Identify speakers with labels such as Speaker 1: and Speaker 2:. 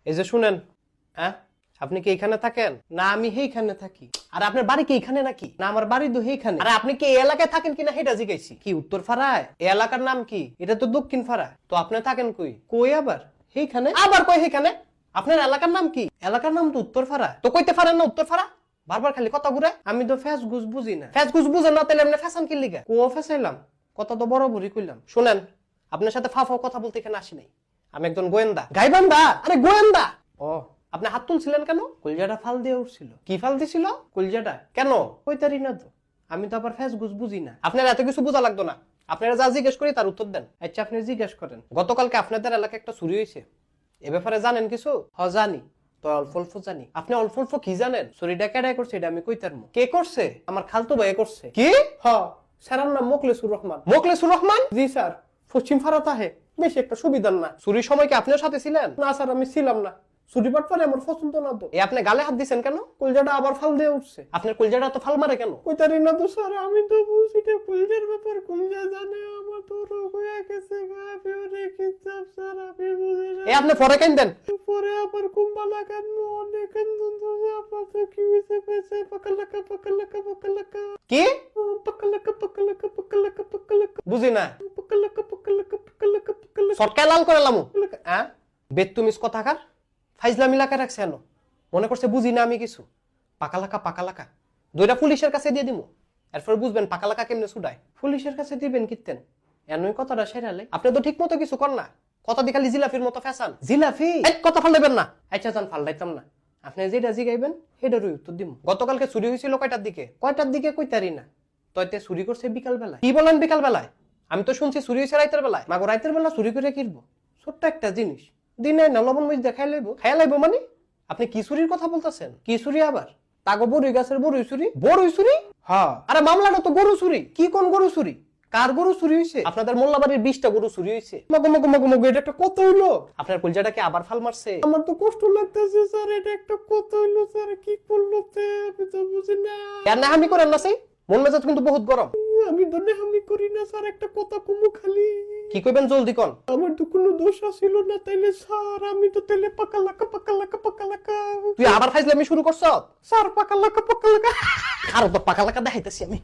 Speaker 1: এই যে শুনেন, হ্যাঁ আপনি কি এখানে থাকেন? না আমি এইখানে থাকি। আর আপনার বাড়ি কি এখানে নাকি? না আমার বাড়ি তো এইখানে। আর আপনি কি এই এলাকায় থাকেন কিনা সেটা জিজ্ঞাসি। কি উত্তর ফাড়ায়? এই এলাকার নাম কি? এটা তো দক্ষিণ ফাড়া। তো আপনি থাকেন কই? কই আবার? এইখানে। আবার কই এইখানে? আপনার এলাকার নাম কি? এলাকার নাম তো উত্তর ফাড়া। তো কইতে পারেন না উত্তর ফাড়া? বারবার খালি কথা ঘুরে। আমি তো ফ্যাস গুজ বুঝি না। ফ্যাস গুজ বুঝেন না তাহলে আপনি ফ্যাশন কি লিগা? কো ফ্যাসাইলাম? কথা তো বড় বড়ি কইলাম। শুনেন, আপনার সাথে ফাফাও কথা বলতে এখানে আসি নাই। আমি একজন গোয়েন্দা। গাইবান্ধা? আরে গোয়েন্দা। ও আপনি হাত তুলছিলেন কেন? কলজাটা ফাল দিয়ে উঠছিল। কি ফাল দিছিল? কলজাটা। কেন? কইতারি না তো। আমি তো আবার ফ্যাস গুজ বুঝি না। আপনার এত কিছু বোঝা লাগতো না। আপনারা যা জিজ্ঞেস করি তার উত্তর দেন। আচ্ছা আপনি জিজ্ঞেস করেন। গতকালকে আপনাদের এলাকায় একটা চুরি হয়েছে, এ ব্যাপারে জানেন কিছু? জানি। তো অল্প অল্প জানি। আপনি অল্প অল্প কি জানেন? চুরিটা কেডাই করছে এটা আমি কইতারমু। কে করছে? আমার খালতো ভাই করছে। কি? স্যারের নাম মোখলেসুর রহমান। মোখলেসুর রহমান? জি স্যার। পশ্চিম ফারাত আহে। বেশি একটা সুবিধার না। চুরির সময় কি আপনিও সাথে ছিলেন? না স্যার আমি ছিলাম না। চুরি বাটপারে আমার পছন্দ না তো। আপনি গালে হাত দিছেন কেন? কলজাটা আবার ফাল দিয়ে উঠছে। আপনার কলজাটা তো ফাল মারে কেন? কইতারি না তো স্যার, আমি তো বুঝি না কলজার ব্যাপার। কলজা জানে আমার তো রোগ হয়ে গেছে। আমি অনেক ইচ্ছা স্যার, আমি বুঝি না। আপনি পরে কেন দেন? পরে আবার কুম্বালা কেন অনেক আপাতত কি হইছে কইছে পাকালাকা পাকালাকা পাকালাকা। কি? পাকালাকা পাকালাকা পাকালাকা পাকালাকা। বুঝি না। পাকালাকা পাকালাকা পাকালাকা পাকালাকা। সরকার লাল করে লামু। হ্যাঁ? বেতুমিস কথাকার। ফাইজলামি লাগা রাখছে এনো। মনে করছে বুঝি না আমি কিছু। পাকালাকা পাকালাকা। দুইটা পুলিশের কাছে দিয়ে দিমু। এরপর বুঝবেন পাকালাকা কেমনে ছুটায়। পুলিশের কাছে দিবেন কিতেন? এনই কথাটা সেরালে। আপনি তো ঠিক মতো কিছু কর না। কথা দি খালি জিলাফির মতো ফ্যাশন। জিলাফি? এক কথা ফালদাইবেন না। আচ্ছা জান ফালদাইতাম না। আপনি যেটা জিগাইবেন সেটারই উত্তর দিমু। গতকালকে চুরি হয়েছিল কয়টার দিকে? কয়টার দিকে কইতারি না। তইতে চুরি করছে বিকাল বেলায়। কি বলেন বিকাল বেলায়? আমি তো শুনছি চুরি হয়েছে রাইতের বেলায়। মাগো রাইতের বেলা চুরি করে কিনবো? ছোট্ট একটা জিনিস। দিনে না লবণ মরিচ দেখাই লাইবো। খাইয়া লাইবো মানে? আপনি কি চুরির কথা বলতেছেন? কি চুরি আবার? তাগো বড়ই গাছের বড়ই চুরি? বড়ই চুরি? হ্যাঁ। আরে মামলাটা তো গরু চুরি। কি কোন গরু চুরি? কার গরু চুরি হইছে? আপনাদের মোল্লাবাড়ির 20টা গরু চুরি হইছে। মগো মগো মগো মগো, এটা একটা কত হইলো? আপনার কলজাটাকে আবার ফাল মারছে? আমার তো কষ্ট লাগতেছে স্যার, এটা একটা কত হইলো স্যার, কি করলো তে আমি তো বুঝি না। আর না আমি করেন না সেই মন মেজাজ কিন্তু বহুত গরম। আমি তো আমি করি না স্যার, একটা কথা কমু খালি। কি কইবেন জলদি কোন? আমার তো কোনো দোষ ছিল না তাইলে স্যার, আমি তো তেলে পাকালাকা পাকালাকা পাকালাকা। তুই আবার ফাইজলামি শুরু করছ? স্যার পাকালাকা পাকালাকা। আর তো পাকালাকা দেখাইতেছি আমি।